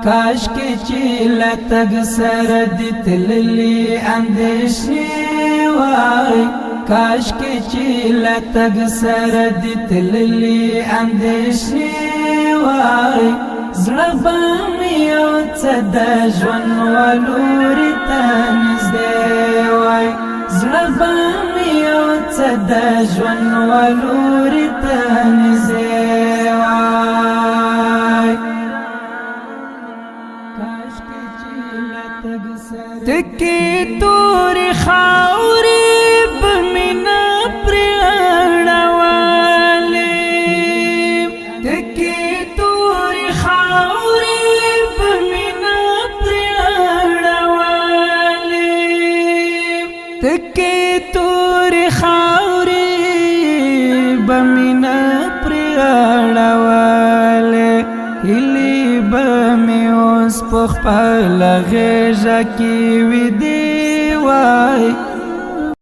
کاش کې چې لا تګ سره د تللي اندېښنې وای کاش کې چې لا تګ سره د تللي اندېښنې وای زړه به مې یو څه د ژوند ولوري ته نږدې وای زړه به مې یو څه د ژوند ولوري ته نږدې وای کاش کې چې لا تګ سره تکې تورې خاورې به مې نه پرې اړولې تکې تورې خاورې به مې نه پرې اړولې تکې تورې خاورې به مې نه پرې اړولې هیلې به مې اوس په خپله غېږه کې ویدې وای